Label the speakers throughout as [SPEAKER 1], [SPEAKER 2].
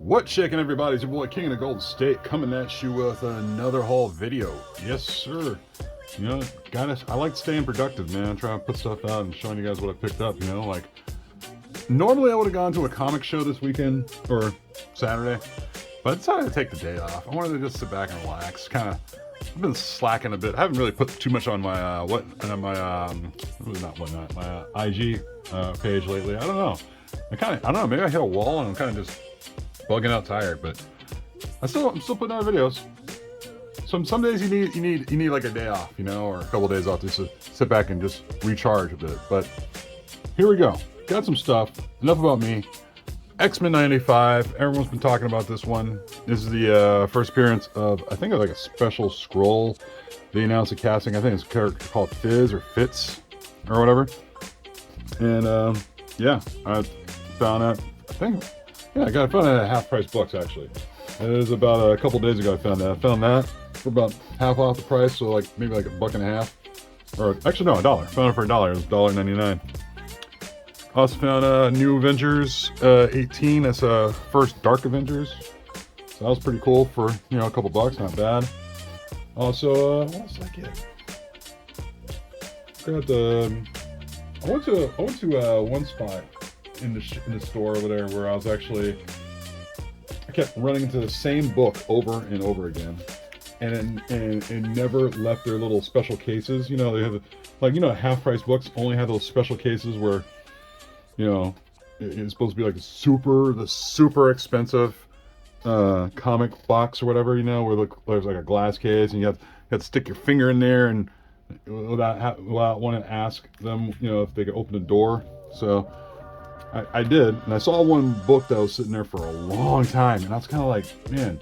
[SPEAKER 1] What's shaking, everybody? It's your boy King of the Golden State coming at you with another haul video. Yes, sir. You know, I like staying productive, man. I'm trying to put stuff out and showing you guys what I picked up, you know, like normally I would have gone to a comic show this weekend or Saturday, but I decided to take the day off. I wanted to just sit back and relax. I've been slacking a bit. I haven't really put too much on my my IG page lately. I don't know. I don't know. Maybe I hit a wall and I'm kind of just bugging out tired, but I'm still putting out videos. Some days you need like a day off, you know, or a couple of days off just to sit back and just recharge a bit. But here we go. Got some stuff. Enough about me. X-Men 95. Everyone's been talking about this one. This is the first appearance of, I think, like a special scroll. They announced a casting. I think it's a character called Fizz or Fitz or whatever. And yeah, I found out. I found it at half price books actually. It was about a couple days ago I found that. I found that for about half off the price, so like maybe like $1.50. Or actually no, $1. I found it for $1. It was $1.99. Also found New Avengers 18. That's first Dark Avengers. So that was pretty cool for, you know, a couple bucks, not bad. Also, what else did I get? I went to one spot in the store over there where I kept running into the same book over and over again, and never left their little special cases. You know, they have half price books only have those special cases where, you know, it's supposed to be like the super expensive comic box or whatever, you know, where there's like a glass case and you have to stick your finger in there and without wanting to ask them, you know, if they could open the door. So I did, and I saw one book that was sitting there for a long time, and I was kind of like, man,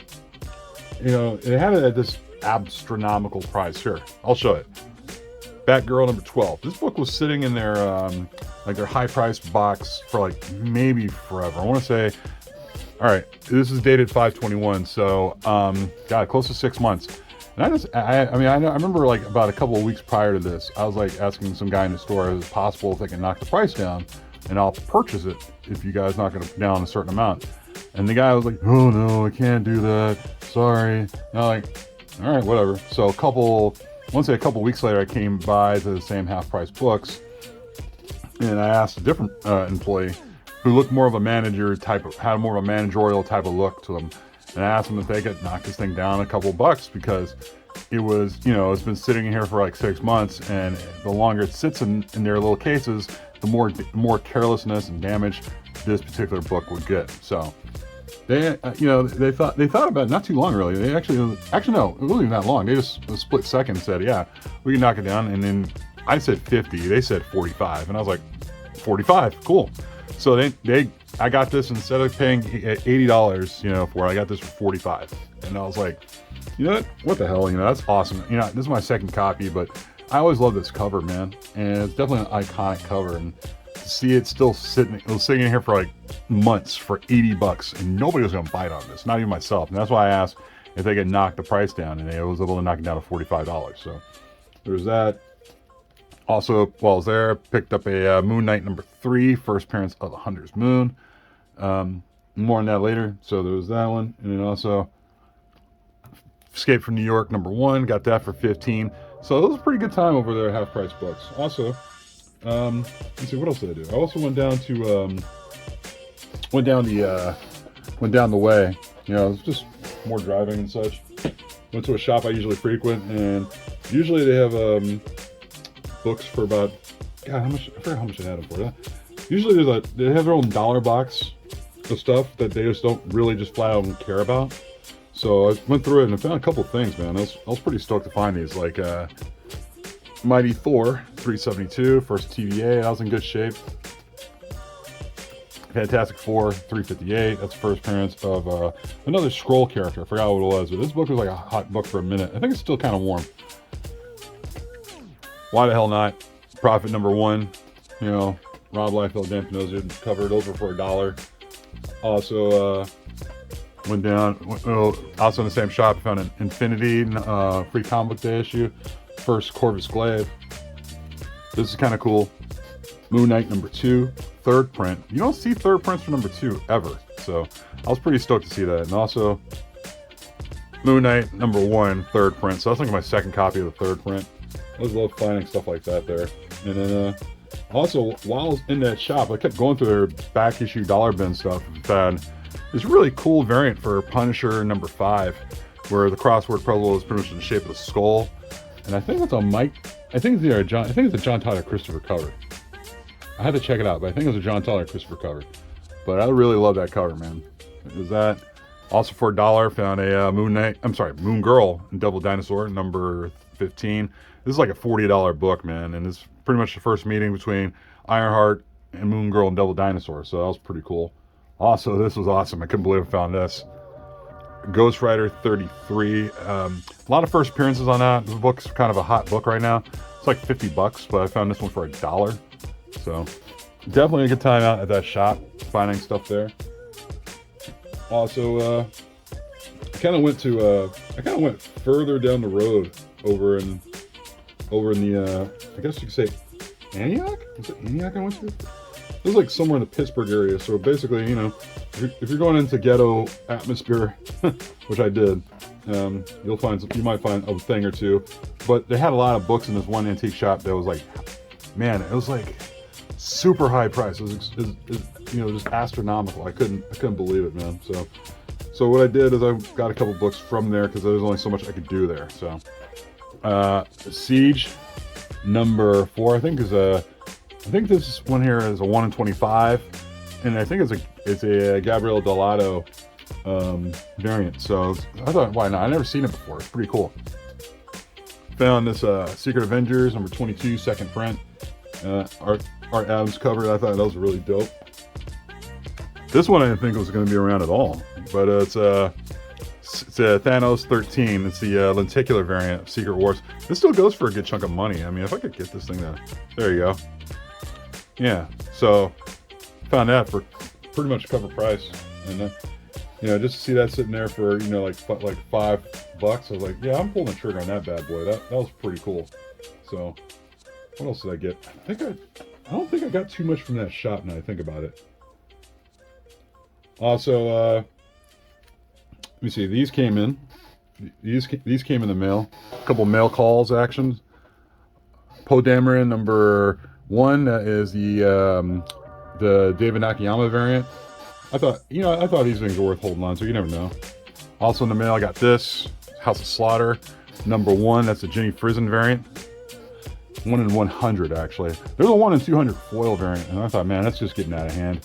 [SPEAKER 1] you know, it had it at this astronomical price. Here, I'll show it. Batgirl Number 12. This book was sitting in their their high-priced box for like maybe forever. I want to say, all right, this is dated 5/21, so God, close to 6 months. And I remember like about a couple of weeks prior to this, I was like asking some guy in the store if it was possible if they can knock the price down, and I'll purchase it if you guys knock it down a certain amount. And the guy was like, oh no, I can't do that, sorry. And I'm like, all right, whatever. So a couple weeks later, I came by to the same half price books, and I asked a different employee who looked more of a manager type of, had more of a managerial type of look to them. And I asked them if they could knock this thing down a couple bucks, because it was, you know, it's been sitting in here for like 6 months, and the longer it sits in their little cases, the more carelessness and damage this particular book would get. So they, they thought about it not too long, really. They actually no, it wasn't even that long. They just a split second said, yeah, we can knock it down. And then I said 50, they said 45, and I was like, 45, cool. So I got this, instead of paying $80, you know, for it, I got this for 45. And I was like, you know what the hell, you know, that's awesome. You know, this is my second copy, but I always love this cover, man. And it's definitely an iconic cover. And to see it still sitting in here for like months for $80, and nobody was going to bite on this, not even myself. And that's why I asked if they could knock the price down, and they was able to knock it down to $45. So there's that. Also, while I was there, I picked up a Moon Knight number 3, first appearance of the Hunter's Moon. More on that later. So there was that one. And then also Escape from New York number 1, got that for 15. So it was a pretty good time over there at half price books. Also, let's see, what else did I do? I also went down the way. You know, it's just more driving and such. Went to a shop I usually frequent, and usually they have books for about, God, how much? I forgot how much they had them for. Usually they have their own dollar box of stuff that they just don't really just flat out care about. So I went through it and I found a couple things, man. I was pretty stoked to find these, like Mighty Thor 372, first TVA. That was in good shape. Fantastic Four 358. That's the first appearance of another scroll character. I forgot what it was, but this book was like a hot book for a minute. I think it's still kind of warm. Why the hell not? Prophet number 1, you know, Rob Liefeld, Dan Panozzi covered over for $1. Also, went down, also in the same shop, I found an Infinity free comic book day issue, first Corvus Glaive. This is kind of cool. Moon Knight number 2, third print. You don't see third prints for number 2 ever. So I was pretty stoked to see that. And also Moon Knight #1 third print. So that's like my second copy of the third print. I always love finding stuff like that there. And then also, while I was in that shop, I kept going through their back issue dollar bin stuff and found this really cool variant for Punisher #5, where the crossword puzzle is pretty much in the shape of a skull. And I think it's a it's a John Tyler Christopher cover. I had to check it out, but I think it was a John Tyler Christopher cover. But I really love that cover, man. It was that. Also for $1, found a Moon Girl and Double Dinosaur number 15. This is like a $40 book, man, and it's pretty much the first meeting between Ironheart and Moon Girl and Double Dinosaur, so that was pretty cool. Also, this was awesome. I couldn't believe I found this. Ghost Rider 33. A lot of first appearances on that. The book's kind of a hot book right now. It's like $50, but I found this one for $1. So definitely a good time out at that shop, finding stuff there. Also, I kind of went further down the road over in the I guess you could say Antioch? Was it Antioch I went to? It was like somewhere in the Pittsburgh area. So basically, you know, if you're going into ghetto atmosphere, which I did, you might find a thing or two. But they had a lot of books in this one antique shop that was like, man, it was like super high price. It was you know, just astronomical. I couldn't believe it, man. So what I did is I got a couple books from there because there was only so much I could do there. So Siege #4, I think this one here is a 1 in 25, and I think it's a Gabriel Delato variant. So I thought, why not? I never seen it before. It's pretty cool. Found this Secret Avengers #22 second print, Art Adams cover. I thought that was really dope. This one I didn't think was going to be around at all, but it's a Thanos 13. It's the lenticular variant of Secret Wars. This still goes for a good chunk of money. I mean, if I could get this thing to, there you go. Yeah, so found that for pretty much cover price, and you know, just to see that sitting there for, you know, like $5, I was like, yeah, I'm pulling the trigger on that bad boy. That was pretty cool. So what else did I get? I don't think I got too much from that shop now I think about it. Also, let me see. These came in. These came in the mail. A couple mail calls actions. Poe Dameron #1. That is the David Nakayama variant. I thought these things were worth holding on to. You never know. Also in the mail, I got this House of Slaughter #1. That's the Jenny Frison variant. 1 in 100 actually. There's a 1 in 200 foil variant, and I thought, man, that's just getting out of hand.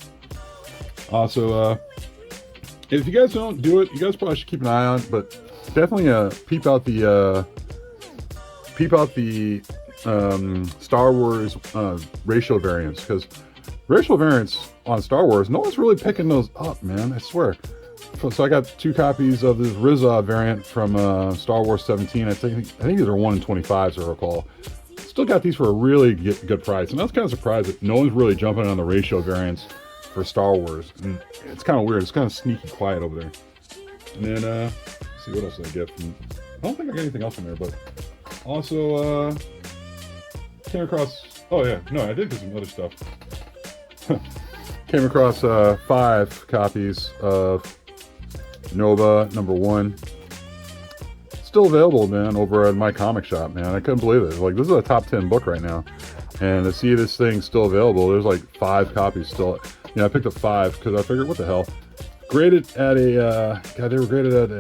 [SPEAKER 1] Also, if you guys don't do it, you guys probably should keep an eye on it, but definitely peep out the Star Wars racial variants, because racial variants on Star Wars, no one's really picking those up, man. I swear. So I got 2 copies of this Rizza variant from Star Wars 17. I think these are 1 in 25s, as I recall. Still got these for a really good price, and I was kind of surprised that no one's really jumping on the ratio variants for Star Wars, and it's kind of weird. It's kind of sneaky quiet over there. And then let's see, what else did I get from, I don't think I got anything else from there, but also came across, oh yeah, no, I did get some other stuff. Came across 5 copies of Nova #1. Still available, man, over at my comic shop, man. I couldn't believe it. Like, this is a top 10 book right now, and to see this thing still available, there's like 5 copies still. You know, I picked up 5 because I figured, what the hell? Graded at a God, they were graded at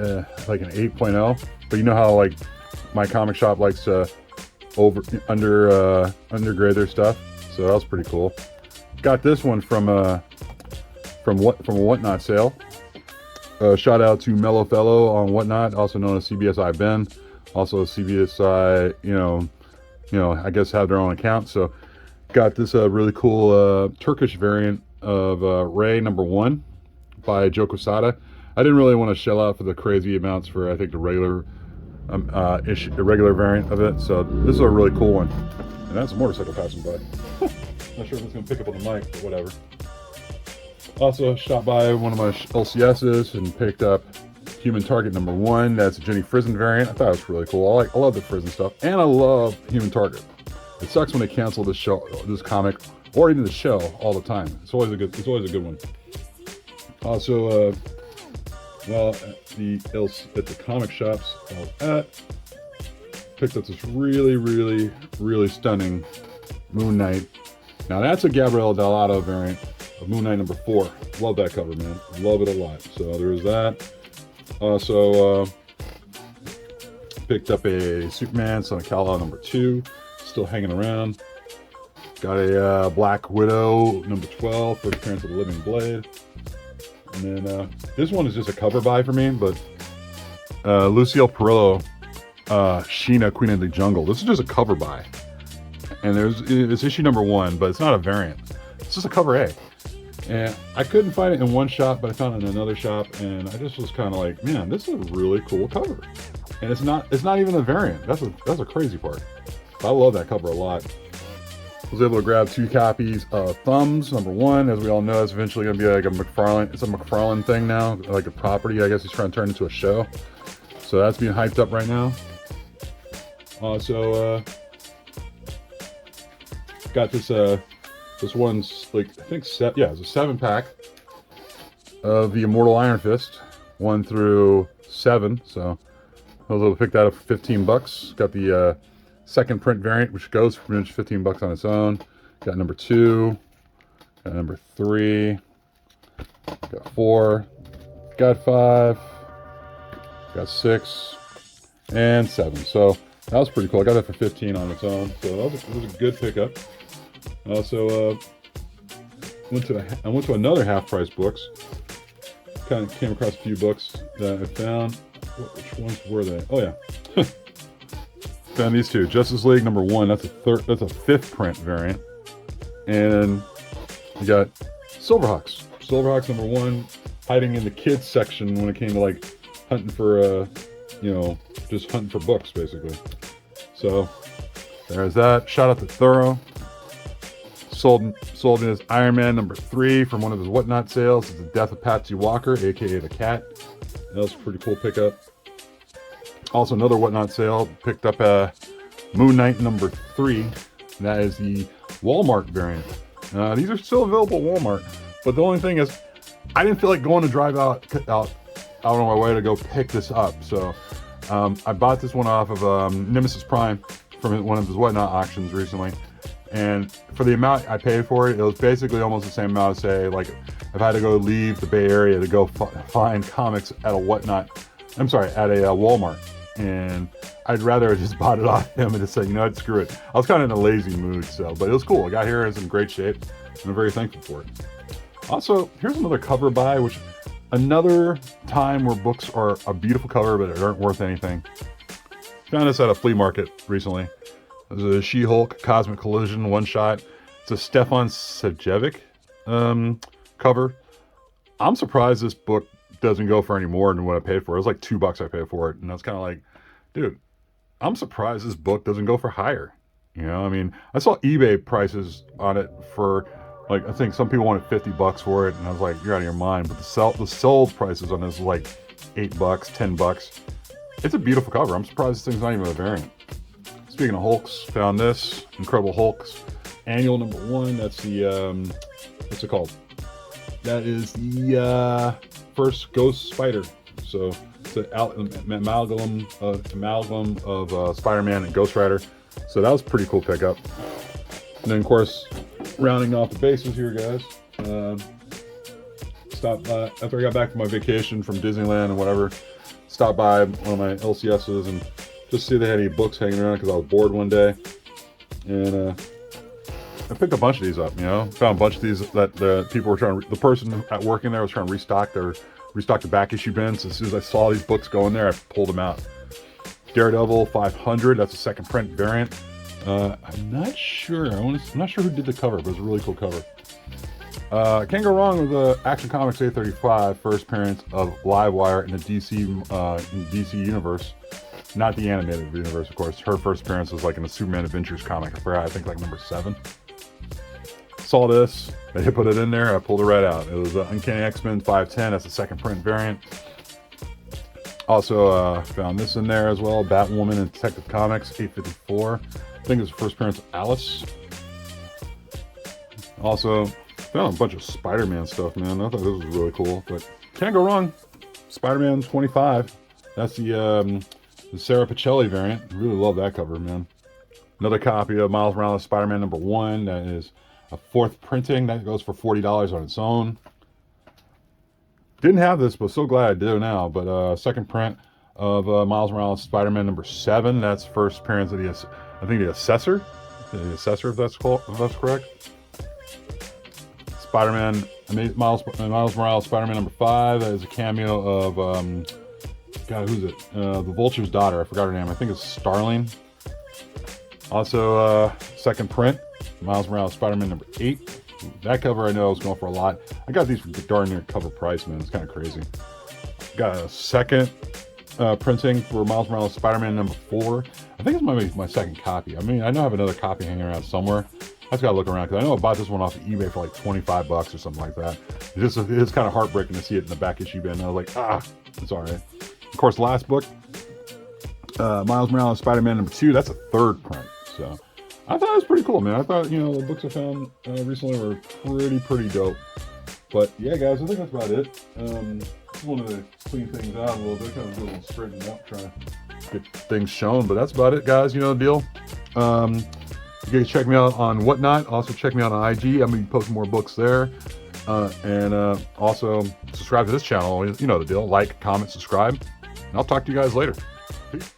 [SPEAKER 1] like an 8.0. But you know how like my comic shop likes to undergrade their stuff, so that was pretty cool. Got this one from a Whatnot sale. Shout out to Mellow Fellow on Whatnot, also known as CBSI Ben. Also CBSI, you know, I guess have their own account. So got this really cool Turkish variant of Ray #1 by Joe Quesada. I didn't really want to shell out for the crazy amounts for, I think, the regular variant of it. So this is a really cool one. And that's a motorcycle passing by. Not sure if it's going to pick up on the mic, but whatever. Also stopped by one of my LCSs and picked up Human Target #1. That's a Jenny Frison variant. I thought it was really cool. I love the Frison stuff, and I love Human Target. It sucks when they cancel this comic, or even the show all the time. It's always a good one. Also, well, at the comic shops picked up this really stunning Moon Knight. Now that's a Gabriel Dell'Otto variant of Moon Knight number 4. Love that cover, man. Love it a lot. So there's that. Also, picked up a Superman Son of Kal-El number 2. Still hanging around. Got a Black Widow number 12, first appearance of the Living Blade. And then this one is just a cover buy for me, but Lucille Perillo, Sheena, Queen of the Jungle. This is just a cover buy. And it's issue number 1, but it's not a variant. It's just a cover A. And I couldn't find it in one shop, but I found it in another shop, and I just was kind of like, man, this is a really cool cover. And it's not even a variant. That's a crazy part. I love that cover a lot. I was able to grab 2 copies of Thumbs, number 1. As we all know, it's eventually going to be like a McFarlane. It's a McFarlane thing now, like a property. I guess he's trying to turn into a show. So that's being hyped up right now. Also, got this one's like, I think, it's a 7-pack of the Immortal Iron Fist, 1 through 7. So I was able to pick that up for $15. Got the second print variant, which goes for pretty much $15 on its own. Got number 2, got number 3, got 4, got 5, got 6, and 7. So that was pretty cool. I got that for $15 on its own. So that was a good pickup. I also went to another half price books. Kind of came across a few books that I found. Which ones were they? Oh yeah. Found these 2. Justice League number 1. That's a 5th print variant. And you got Silverhawks. Silverhawks number 1, hiding in the kids section when it came to like hunting for just hunting for books basically. So there's that. Shout out to Thorough. Sold me his Iron Man number 3 from one of his Whatnot sales. It's the Death of Patsy Walker, aka the Cat. That was a pretty cool pickup. Also, another Whatnot sale. Picked up a Moon Knight number 3. And that is the Walmart variant. These are still available at Walmart. But the only thing is, I didn't feel like going to drive out on my way to go pick this up. So I bought this one off of Nemesis Prime from one of his Whatnot auctions recently. And for the amount I paid for it, it was basically almost the same amount as, say, like if I had to go leave the Bay Area to go find comics at a Walmart. And I'd rather have just bought it off him and just said, you know what, screw it. I was kind of in a lazy mood, but it was cool. I got here, it's in great shape, and I'm very thankful for it. Also, here's another cover buy, which another time where books are a beautiful cover, but aren't worth anything. Found this at a flea market recently. There's a She-Hulk Cosmic Collision one-shot. It's a Stefan Sajevic cover. I'm surprised this book doesn't go for any more than what I paid for it. It was like $2 I paid for it. And I was kind of like, dude, I'm surprised this book doesn't go for higher. You know, I mean, I saw eBay prices on it for, like, I think some people wanted $50 for it. And I was like, you're out of your mind. But the sold prices on this was like $8, $10. It's a beautiful cover. I'm surprised this thing's not even a variant. Speaking of Hulks, found this Incredible Hulks annual number 1. That's the what's it called? That is the first Ghost Spider. So it's an amalgam of Spider-Man and Ghost Rider. So that was a pretty cool pickup. And then of course, rounding off the bases here, guys. Stopped by after I got back from my vacation from Disneyland and whatever. Stopped by one of my LCSs and just see if they had any books hanging around because I was bored one day. And I picked a bunch of these up, you know. Found a bunch of these that people were trying to, the person at working there was trying to restock the back issue bins. As soon as I saw these books go in there, I pulled them out. Daredevil 500, that's a second print variant. I'm not sure. I'm not sure who did the cover, but it was a really cool cover. Can't go wrong with the Action Comics 835 first appearance of Livewire in the DC universe. Not the animated universe, of course. Her first appearance was like in a Superman Adventures comic. I think like number 7. Saw this. They put it in there. I pulled it right out. It was Uncanny X-Men 510. That's the second print variant. Also found this in there as well. Batwoman and Detective Comics 854. I think it was the first appearance of Alice. Also Found a bunch of Spider-Man stuff, man. I thought this was really cool, but can't go wrong. Spider-Man 25. That's the Sarah Pacelli variant. Really love that cover, man. Another copy of Miles Morales Spider-Man number 1. That is a 4th printing. That goes for $40 on its own. Didn't have this, but so glad I do now. But 2nd print of Miles Morales Spider-Man number 7. That's first appearance of I think the Assessor. The Assessor, if that's correct. Spider-Man, Miles Morales Spider-Man number 5. That is a cameo of, God, who's it? The Vulture's daughter. I forgot her name. I think it's Starling. Also, 2nd print, Miles Morales Spider-Man number 8. That cover I know is going for a lot. I got these for darn near cover price, man. It's kind of crazy. Got a 2nd printing for Miles Morales Spider-Man number 4. I think it's my 2nd copy. I mean, I know I have another copy hanging around somewhere. I just gotta look around because I know I bought this one off of eBay for like $25 or something like that. It's kind of heartbreaking to see it in the back issue bin. I was like, it's all right. Of course, last book, Miles Morales Spider-Man number 2. That's a 3rd print. So I thought it was pretty cool, man. I thought, the books I found recently were pretty dope. But yeah, guys, I think that's about it. Just wanted to clean things out a little bit, kind of do a little straighten up, trying to get things shown. But that's about it, guys. You know the deal. You guys check me out on Whatnot. Also check me out on IG. I'm going to be posting more books there. And also subscribe to this channel. You know the deal. Like, comment, subscribe. And I'll talk to you guys later. Peace.